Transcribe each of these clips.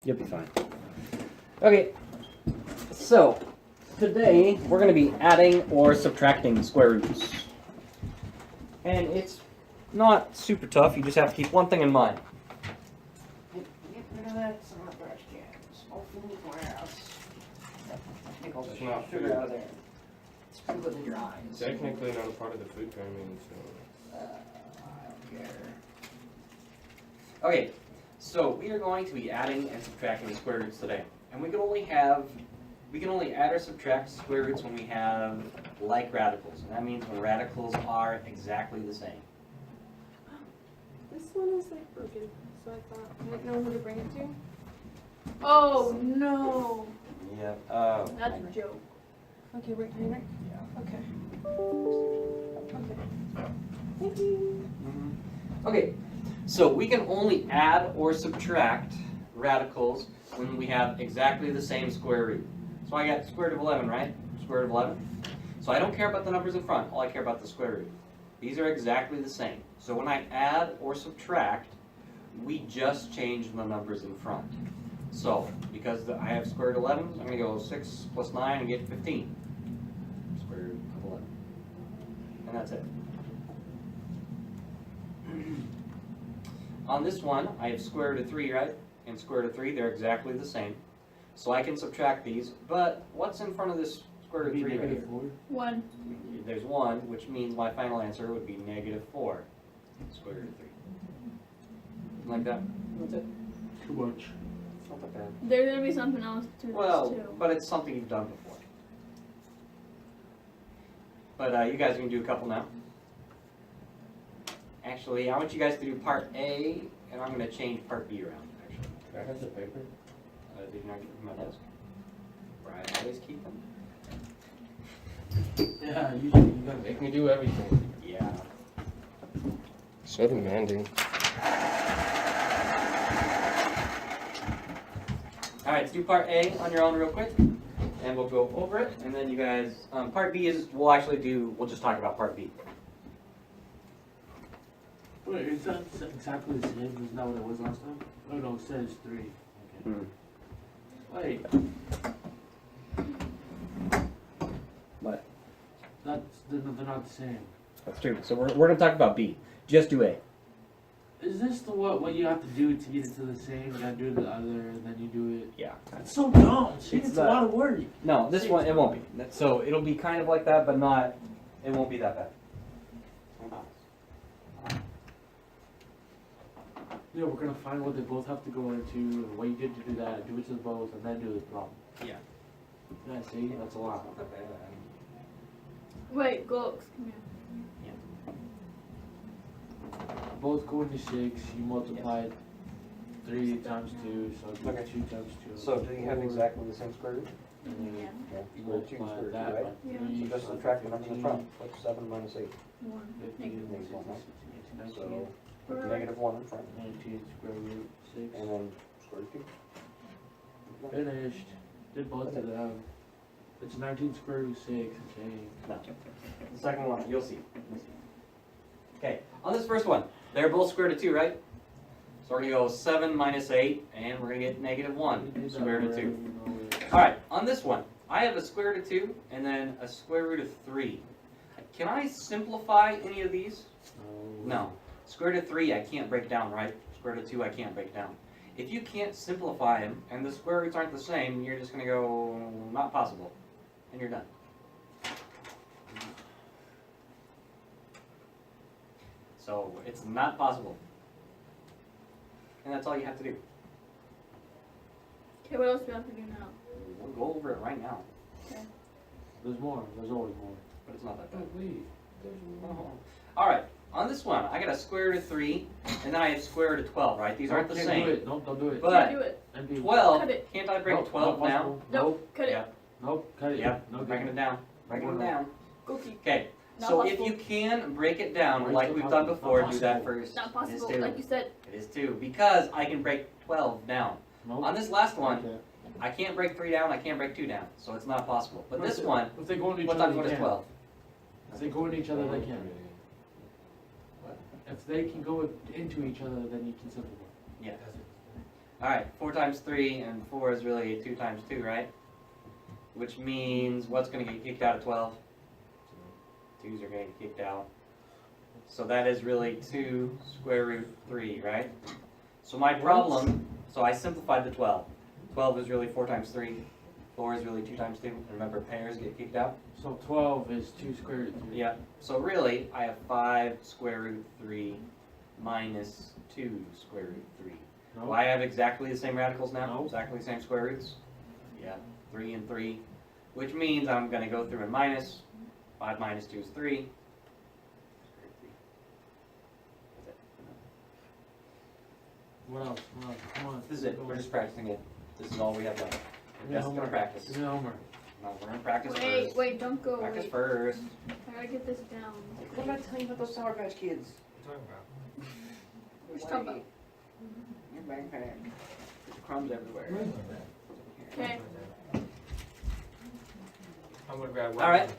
You'll be fine. Okay, so today we're going to be adding or subtracting square roots. And it's not super tough, you just have to keep one thing in mind. Get rid of that some of the trash cans. Open the glass. Take all the sugar out of there. Sprinkle it in your eyes. Technically not a part of the food pyramid, so... I don't care. Okay, so we are going to be adding and subtracting square roots today. And we can only add or subtract square roots when we have like radicals. And that means when radicals are exactly the same. This one is like broken, so I thought I didn't know who to bring it to. Oh no! Yeah. That's a joke. Okay, wait, can you write? Yeah. Okay. Okay. Thank you. Okay, so we can only add or subtract radicals when we have exactly the same square root. So I got square root of 11, right? Square root of 11. So I don't care about the numbers in front, all I care about the square root. These are exactly the same. So when I add or subtract, we just change the numbers in front. So, because I have square root of 11, I'm going to go 6 plus 9 and get 15. Square root of 11. And that's it. On this one, I have square root of 3, right? And square root of 3, they're exactly the same. So I can subtract these, but what's in front of this square root of 3 right here? 1. There's 1, which means my final answer would be negative 4 square root of 3. Like that? That's it. Too much. It's not that bad. There's gonna be something else to Well, this too. but it's something you've done before. But you guys can do a couple now. Actually, I want you guys to do part A, and I'm going to change part B around, actually. I have the paper. Did you not get from my desk? Where I always keep them. Yeah, you gotta make me do everything. Yeah. So demanding. Alright, let's do part A on your own real quick. And we'll go over it, and then you guys, part B is, we'll just talk about part B. Wait, is that exactly the same? Isn't that what it was last time? Oh no, it says 3. Okay. Wait, What? they're not the same. That's true. So we're going to talk about B. Just do A. Is this the what you have to do to get it to the same? You gotta do the other, and then you do it. Yeah. That's so dumb. Shit, It's it's a the- lot of work. No, this one, it won't be. So it'll be kind of like that, but not, it won't be that bad. Yeah, we're gonna find what they both have to go into, and what you did to do that, do it to both, and then do the problem. Yeah. Yeah, see, that's a lot. Not that bad. Wait, Glokes, come here. Both go into 6. You multiply 3 times 2, so it'd be Okay. 2 times 2. So do you have 4, exactly the same square root? and then Yeah. Yeah. you Square root 2, multiply square root 2, that right? by Yeah. 3, So just subtract the numbers in front. What's 7 minus 8? 1. 15, Negative 1, right? 19, So put negative 1 in front. 19 square root 6. And then square root 2. Finished. Did both of them. It's 19 square root 6. Okay. No. The second one, you'll see. Okay, on this first one, they're both square root of 2, right? So we're going to go 7 minus 8, and we're going to get negative 1 square root of 2. Alright, on this one, I have a square root of 2, and then a square root of 3. Can I simplify any of these? No. Square root of 3, I can't break down, right? Square root of 2, I can't break down. If you can't simplify them, and the square roots aren't the same, you're just going to go, not possible. And you're done. So, it's not possible. And that's all you have to do. Okay, what else do we have to do now? We'll go over it right now, There's more. There's always more. but it's not that bad. wait. Alright, on this one, I got a square root of 3, and then I have square root of 12, right? These aren't the Can't same. do it. Nope, don't do it. But do it. And be- 12, Cut it. can't I break Nope, 12 not down? possible. Nope, cut it. Yeah. Nope, cut it. Yep, No breaking good. it down. Breaking it down. Go keep. Okay, Not so possible. if you can break it down Why is like it we've not done possible? before, Not do that possible. first. Not It possible, is too. like you said. It is too, because I can break 12 down. Nope. On this last one, Okay. I can't break 3 down, I can't break 2 down, so it's not possible. But this one, If they go into each what other, times what they is can. 12? If they go into each other, they can. What? If they can go into each other, then you can simplify. Yeah. Alright, 4 times 3, and 4 is really 2 times 2, right? Which means what's going to get kicked out of 12? 2's are going to get kicked out. So that is really 2 square root 3, right? So my problem, so I simplified the 12. 12 is really 4 times 3. 4 is really 2 times 2. And remember, pairs get kicked out? So 12 is 2 square root 3. Yeah. So really, I have 5 square root 3 minus 2 square root 3. No. Do I have exactly the same radicals now? No. Exactly the same square roots? Yeah, 3 and 3. Which means I'm going to go through and minus. 5 minus 2 is 3. What else? What else? Come on. This is it. We're just practicing it. This is all we have left. Give We're me just going to homework. practice. Give me homework. No, we're going to practice Wait, first. wait, don't go. Practice Wait. first. I gotta get this down. What am I telling you about those Sour Patch Kids? What are you talking about? We're just talking about. Your backpack. There's crumbs everywhere. Okay. I'm gonna grab one. All right.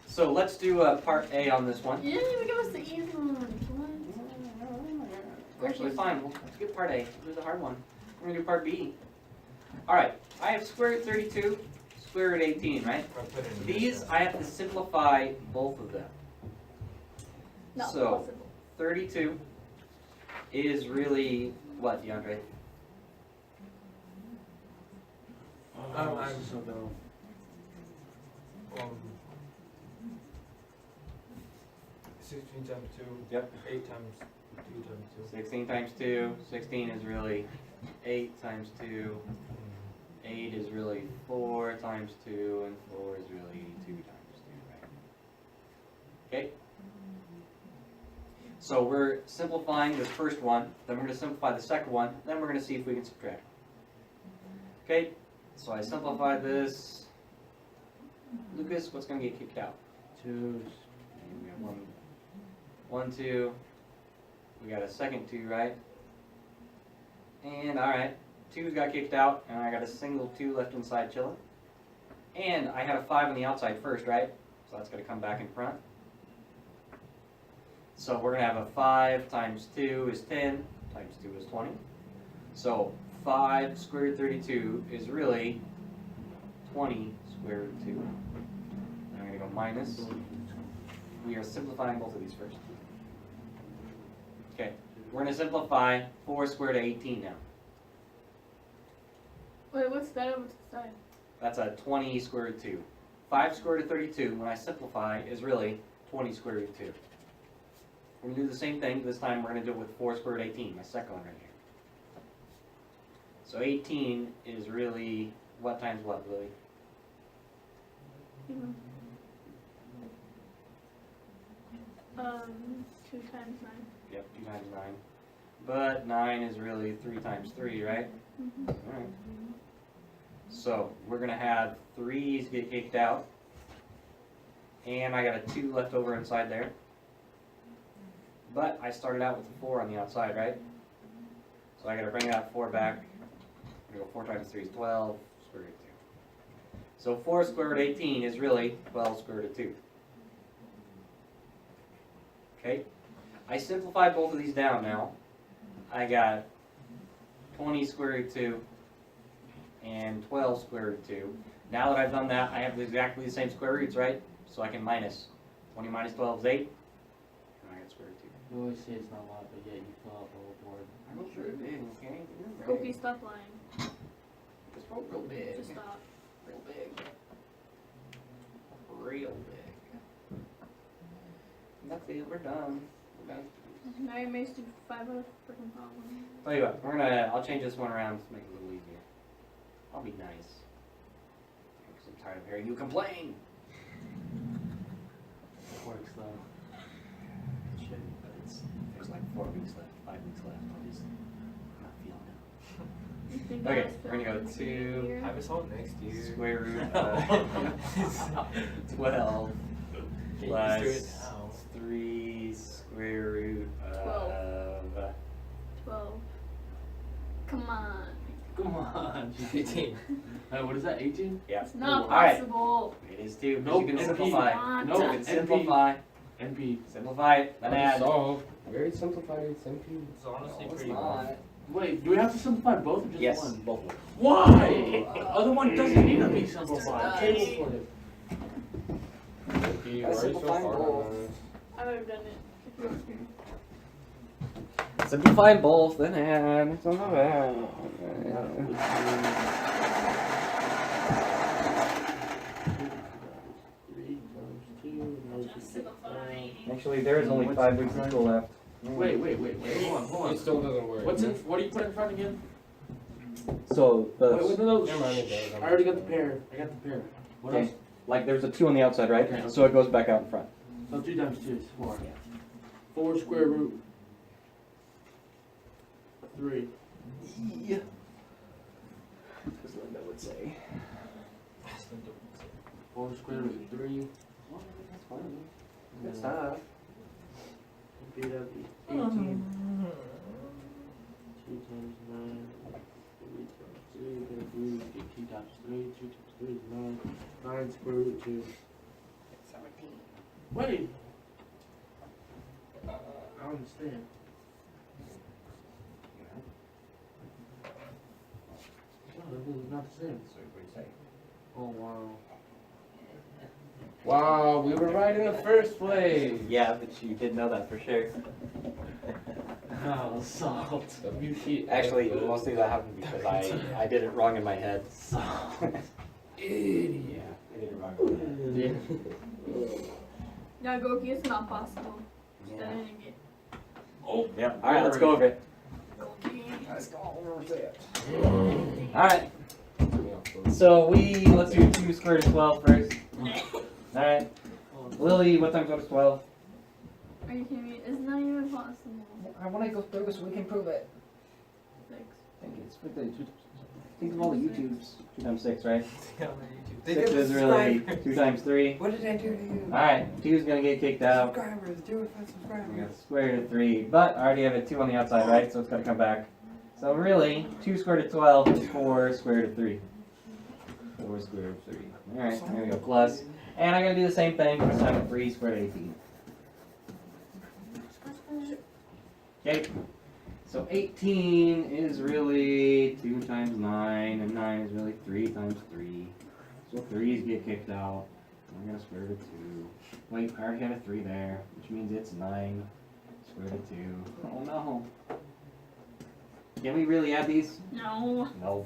So let's do part A on this one. You didn't even give us the easy one. What? Actually, fine. Let's get part A. We'll do the hard one. We're gonna do part B. All right. I have square root 32, square root 18, right? I'll put it in These this, I have to simplify both of them. Not So- possible. 32 is really what, DeAndre? Oh, I'm- this is so dumb. 16 times 2. Yep. 8 times 2 times 2. 16 times 2. 16 is really 8 times 2. 8 is really 4 times 2, and 4 is really 2 times 2, right? Okay? So we're simplifying this first one, then we're going to simplify the second one, then we're going to see if we can subtract. Okay? So I simplified this. Lucas, what's going to get kicked out? 2. And we have 1, 2. We got a second 2, right? And alright, 2's got kicked out, and I got a single 2 left inside chilling. And I had a 5 on the outside first, right? So that's going to come back in front. So we're going to have a 5 times 2 is 10, times 2 is 20. So 5 square root 32 is really 20 square root 2. And I'm going to go minus. We are simplifying both of these first. Okay, we're going to simplify 4 squared to 18 now. Wait, what's that over to the side? That's a 20 square root 2. 5 square root of 32, when I simplify, is really 20 square root 2. We're going to do the same thing. This time we're going to do it with 4 square root 18, my second one right here. So 18 is really what times what, Lily? 2 times 9. Yep, 2 times 9. But 9 is really 3 times 3, right? Mm-hmm. Alright. So we're going to have 3's get kicked out. And I got a 2 left over inside there. But I started out with a 4 on the outside, right? So I got to bring that 4 back. I'm going to go 4 times 3 is 12, square root of 2. So 4 square root of 18 is really 12 square root of 2. Okay? I simplified both of these down now. I got 20 square root of 2 and 12 square root of 2. Now that I've done that, I have exactly the same square roots, right? So I can minus. 20 minus 12 is 8. And I got square root of 2. You always say it's not a lot, but yet you fill out the whole board. I wrote sure big, okay? Cookie, stop lying. Just wrote real big. Just stop. Real big. Real big. That's it, we're done. We're done. Now you made 5 other freaking problems. Tell you what, I'll change this one around to make it a little easier. I'll be nice. Because I'm tired of hearing you complain. Works though. It shouldn't, but there's like 4 weeks left, 5 weeks left. I'm just not feeling it. You think Okay, I was we're gonna go filming to here? Have us all next year. Square root of 12 Can you plus just do it now? 3 square root of 12. Come on. Come on. 18. What is that, 18? yeah. It's not Alright, possible. it is too. Nope, You can NP. simplify. Not. No, You can NP. simplify. NP. Simplify it. Then add. Solved. Very simplified. It's MP. It's honestly No, it's pretty not. long. Wait, do we have to simplify both or just Yes, one? both of them. Why? The other one doesn't need to be simplified. Table flip. Loki, why are you so simplifying hard both. on us? I would have done it if you weren't here. Simplify both, then add. It's not bad. 3 times 2, no, Actually, there is only 5 weeks of school left. Wait, hold It on. still doesn't work. What do you put in front again? So, Wait, no, Never mind, it does. I already got the pair. What Okay. else? like there's a 2 on the outside, right? Okay. So it goes back out in front. So 2 times 2 is 4. 4 square root 3. Yeah. As Linda would say. 4 square root 3. Well, that's fine. Good stuff. That'd be 18. 2 times 9. 3 times 2. Then we get 2 times 3. 2 times 3 is 9. 9 square root 2. 17. Wait! I don't understand. No, this is not the same. Oh wow. Wow, we were right in the first place. Yeah, but you did know that for sure. Oh, salt. The beauty. Actually, of the- mostly that happened because I did it wrong in my head. Salt. Idiot. I did it wrong in my head. Yeah, Goki, it's not possible. Yeah. That didn't get Oh, yeah. Alright, let's go over it. Goki. Let's go over it. Alright, so let's do 2 squared to 12 first. Alright. Lily, what times what is 12? Are you kidding me? It's not even possible. I want to go through so we can prove it. 6. Think of all the YouTubes. 2 times 6, right? They 6 did is really subscribe. 2 times 3. What did I do to you? Alright, 2 is going to get kicked out. Subscribers, do it for We subscribers. got square root of 3, but I already have a 2 on the outside, right? So it's got to come back. So really, 2 squared root of 12 is 4 square root of 3. 4 square root of 3. Alright, there we go, plus. And I'm going to do the same thing, but this time with 3 squared root of 18. Okay, so 18 is really 2 times 9, and 9 is really 3 times 3. So 3's get kicked out. I'm going to square root of 2. Wait, I already have a 3 there, which means it's 9 square root of 2. Oh no. Can we really add these? No. No.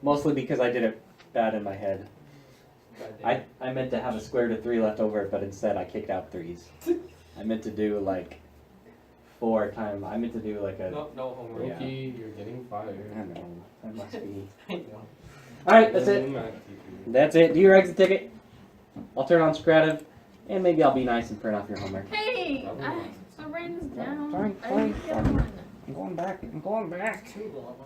Mostly because I did it bad in my head. I meant to have a square root of 3 left over, but instead I kicked out 3's. I meant to do like 4 times. I meant to do like a. No homework. Yeah. Loki, you're getting fired. I don't know. I must be. I know. Alright, that's it. Math teacher. That's it. Do your exit ticket. I'll turn on Scrative, and maybe I'll be nice and print off your homework. Hey! I'm writing this down. Fine, I fine, didn't get fine. one. I'm going back. I'm going back. Too long.